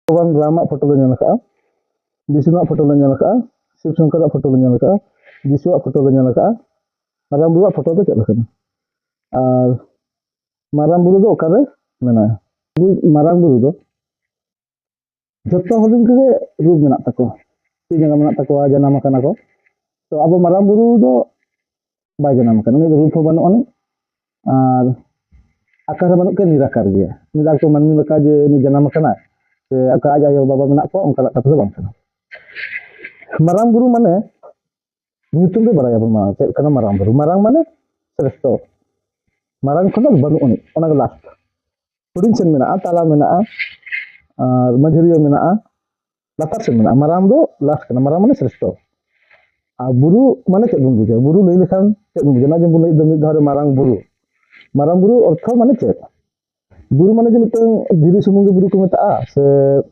भगवान राम फोटो ले नेल का विष्णु फोटो ले नेल का शिव शंकर फोटो ले नेल का जिसु फोटो ले नेल का माराम बुरु फोटो दो चेक लखना और माराम बुरु दो ओकारे मेना माराम बुरु दो जत्तो हदिन के रूप मेना तको ती जंगा मेना तको जनाम kana ko तो अब माराम बुरु दो बाय जनाम kana उनी रूप बनो अने और आकार बनो के निराकार गया निराक तो मानमी लका जे नि जनाम kana से आका आज आयो बाबा मेना को ओंका कथा दो बांग kana माराम बुरु माने nyutum दे बराया बमा चेक kana माराम बुरु माराम माने श्रेष्ठ माराम खन बनो अने ओना के लास्ट हुडिन सेन मेना ताला मेना और मझरियो मेना लातार सेन मेना माराम दो लास्ट kana माराम माने श्रेष्ठ आ बुरु माने चेक बुं बुझा बुरु लई लेखान चेक बुं बुझा ना जे बुं लई दो मिद धारे माराम बुरु अर्थ माने चेक बुरु माने जे मिटन धीरे सुमुंगे बुरु को मेता से